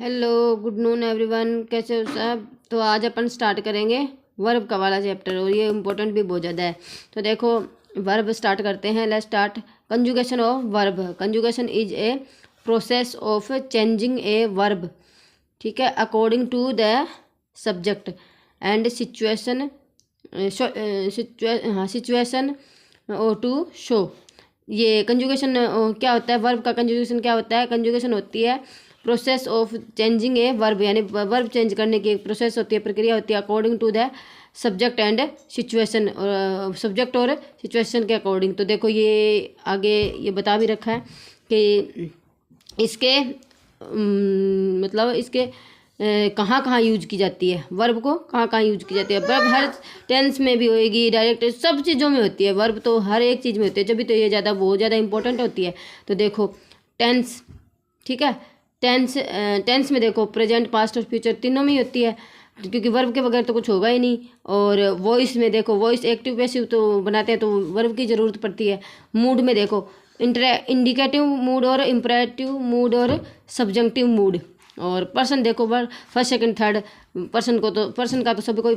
Hello good noon everyone, कैसे हो सब। तो आज अपन स्टार्ट करेंगे वर्ब का वाला चैप्टर और ये इम्पोर्टेंट भी बहुत ज़्यादा है। तो देखो वर्ब स्टार्ट करते हैं। Let's start. Conjugation of verb. Conjugation is a process of changing a verb, ठीक है, according to the subject and situation situation to show. ये कंजुगेशन क्या होता है, वर्ब का कंजुगेशन क्या होता है। कंजुगेशन होती है process of changing a verb, यानी वर्ब चेंज करने की एक प्रोसेस होती है, प्रक्रिया होती है, according to the subject and situation, subject और सिचुएशन के अकॉर्डिंग। तो देखो ये आगे ये बता भी रखा है कि इसके मतलब इसके कहाँ कहाँ यूज की जाती है, वर्ब को कहाँ कहाँ यूज की जाती है। वर्ब हर टेंस में भी होएगी, डायरेक्ट सब चीज़ों में होती है। वर्ब तो हर एक चीज़ में होती है, जब भी तो ये ज़्यादा बहुत ज़्यादा इंपॉर्टेंट होती है। तो देखो टेंस, ठीक है, टेंस में देखो प्रेजेंट, पास्ट और फ्यूचर तीनों में ही होती है, क्योंकि वर्ब के बगैर तो कुछ होगा ही नहीं। और वॉइस में देखो, वॉइस एक्टिव पैसिव तो बनाते हैं तो वर्ब की ज़रूरत पड़ती है। मूड में देखो इंडिकेटिव मूड और इम्परेटिव मूड और सब्जंक्टिव मूड। और पर्सन देखो फर्स्ट सेकंड थर्ड। पर्सन का तो सबको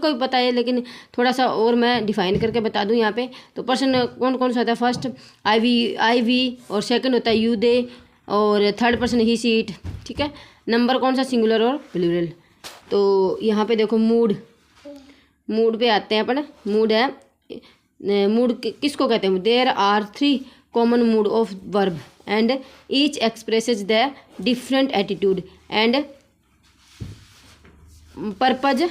ही पता है, लेकिन थोड़ा सा और मैं डिफाइन करके बता दूं यहाँ पे। तो पर्सन कौन कौन सा होता है। फर्स्ट आई वी और सेकंड होता है यू दे और third person he see it, ठीक है। नंबर कौन सा, सिंगुलर और प्लूरल। तो यहाँ पे देखो मूड पे आते हैं अपन। मूड है, मूड किसको कहते हैं। There are 3 common mood of verb and each expresses the different attitude and purpose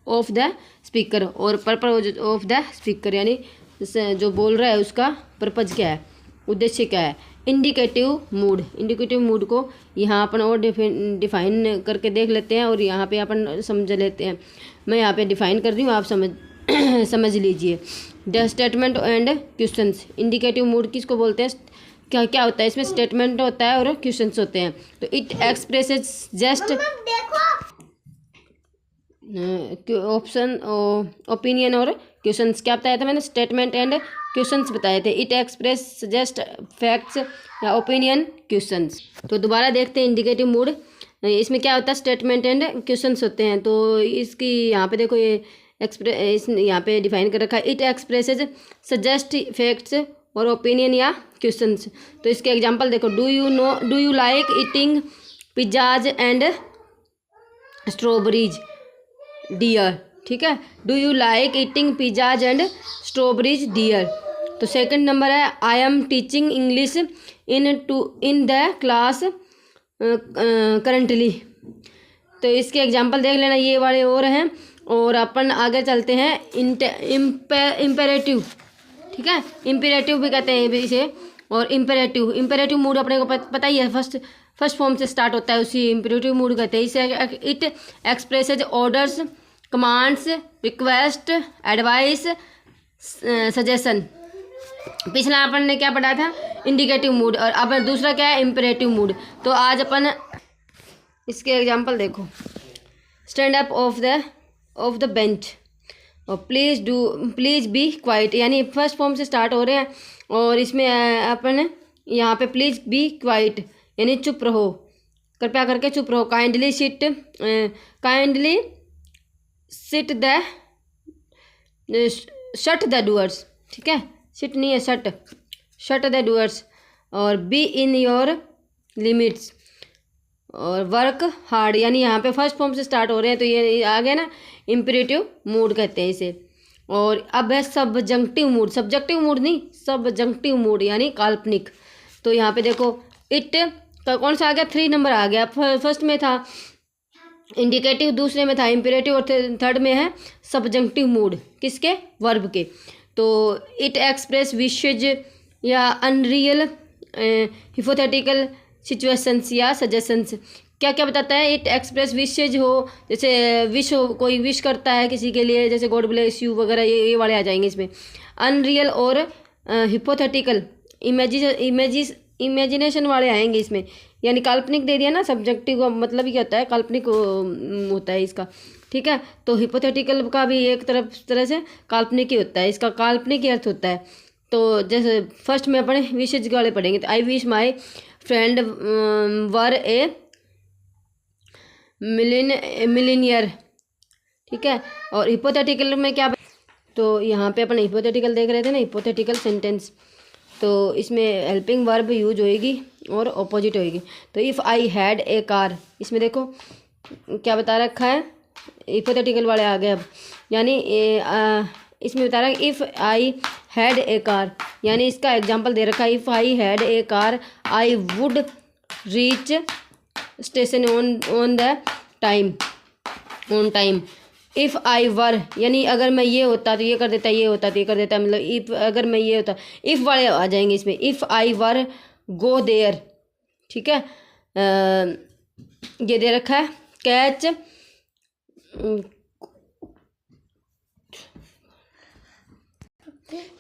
of the speaker. और पर्पज ऑफ द स्पीकर यानी जो बोल रहा है उसका पर्पज क्या है, उद्देश्य क्या है। इंडिकेटिव मूड को यहाँ अपन और डिफाइन करके देख लेते हैं और यहाँ पे अपन समझ लेते हैं। मैं यहाँ पे डिफाइन कर रही हूँ, आप समझ लीजिए। The statement and questions. Indicative mood किसको बोलते हैं, क्या क्या होता है इसमें। स्टेटमेंट होता है और क्वेश्चंस होते हैं। तो it expresses just option opinion और क्वेश्चंस। क्या बताया था मैंने, स्टेटमेंट एंड क्वेश्चंस बताए थे। इट एक्सप्रेस सजेस्ट फैक्ट्स या ओपिनियन क्वेश्चंस। तो दोबारा देखते हैं इंडिकेटिव मूड। इसमें क्या होता है, स्टेटमेंट एंड क्वेश्चंस होते हैं। तो इसकी यहाँ पे देखो ये यहाँ पे डिफाइन कर रखा है। इट एक्सप्रेसेज सजेस्ट फैक्ट्स और ओपिनियन या क्वेश्चंस। तो इसके एग्जांपल देखो, do you like eating pizzas and strawberries dear, ठीक है। Do you like eating pizzas and strawberries dear. तो सेकंड नंबर है, I am teaching English in the class currently. तो इसके एग्जांपल देख लेना, ये वाले और हैं। और अपन आगे चलते हैं इम्पेरेटिव, ठीक है। इम्पेरेटिव भी कहते हैं इसे। और इम्पेरेटिव मूड अपने को पता ही है, फर्स्ट फॉर्म से स्टार्ट होता है, उसी इम्पेरेटिव मूड कहते हैं इसे। It expresses orders, commands, request, advice, suggestion. पिछला अपन ने क्या पढ़ा था, इंडिकेटिव मूड। और अब दूसरा क्या है, इम्पेरेटिव मूड। तो आज अपन इसके एग्जांपल देखो। Stand up of the bench और प्लीज बी क्वाइट, यानी फर्स्ट फॉर्म से स्टार्ट हो रहे हैं। और इसमें अपन यहाँ पे प्लीज बी क्वाइट यानी चुप रहो, कृपया करके चुप रहो। Kindly sit the shut the doors, ठीक है। सिट नहीं है, शट द डोर्स। और बी इन योर लिमिट्स और वर्क हार्ड, यानी यहाँ पे फर्स्ट फॉर्म से स्टार्ट हो रहे हैं। तो ये आ गया ना, इम्पेरेटिव मूड कहते हैं इसे। और अब है सब्जंक्टिव मूड, सब्जेक्टिव मूड नहीं, सब्जंक्टिव मूड यानी काल्पनिक। तो यहाँ पे देखो, इट का कौन सा आ गया, 3 नंबर आ गया। फर्स्ट में था इंडिकेटिव, दूसरे में था इम्पेरेटिव और थर्ड में है सब्जंक्टिव मूड, किसके, वर्ब के। तो इट एक्सप्रेस विशेज या अनरियल हिपोथेटिकल सिचुएशंस या सजेशंस। क्या क्या बताता है, इट एक्सप्रेस विशेज हो, जैसे विश हो, कोई विश करता है किसी के लिए, जैसे गॉड ब्लेस यू वगैरह, ये वाले आ जाएंगे इसमें। अनरियल और हिपोथेटिकल इमेजिनेशन वाले आएंगे इसमें, यानी काल्पनिक दे दिया ना। सब्जेक्टिव का मतलब ही क्या होता है, काल्पनिक होता है इसका, ठीक है। तो हिपोथेटिकल का भी एक तरह से काल्पनिक ही होता है, इसका काल्पनिक ही अर्थ होता है। तो जैसे फर्स्ट में अपने विशेज वाले पढ़ेंगे। तो I wish my friend were A millionaire, ठीक है। और हिपोथेटिकल में क्या, तो यहाँ पे अपन हिपोथेटिकल देख रहे थे ना, हिपोथेटिकल सेंटेंस, तो इसमें हेल्पिंग वर्ब यूज होएगी और ऑपोजिट होएगी। तो if I had a car, इसमें देखो क्या बता रखा है, हिपोथेटिकल वाले आ गए अब, यानी इसमें बता रहा है if I had a car, यानी इसका एग्जांपल दे रखा है, if I had a car I would reach station on the time, on time. If I were, यानी अगर मैं ये होता तो ये कर देता, ये होता तो ये कर देता, मतलब इफ़ अगर मैं ये होता, इफ़ वाले आ जाएंगे इसमें। If I were go there, ठीक है। ये दे रखा है कैच,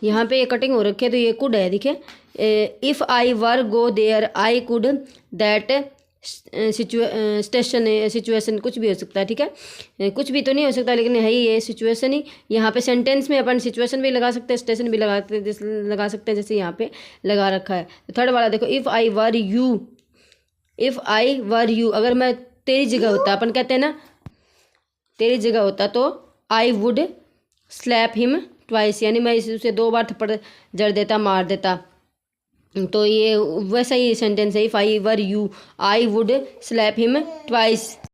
यहाँ पे ये कटिंग हो रखी है तो ये कुड है, देखिए। If I were go there I could that situation, कुछ भी हो सकता है, ठीक है। कुछ भी तो नहीं हो सकता, लेकिन है ही ये सिचुएशन ही। यहाँ पे सेंटेंस में अपन सिचुएशन भी लगा सकते हैं, स्टेशन भी लगा सकते हैं, जैसे यहाँ पे लगा रखा है। थर्ड वाला देखो, if I were you, if I were you, अगर मैं तेरी जगह होता, अपन कहते हैं ना तेरी जगह होता, तो I would slap him twice, यानी मैं उसे 2 बार थप्पड़ जड़ देता, मार देता। तो ये वैसा ही सेंटेंस है, if I were you I would slap him twice.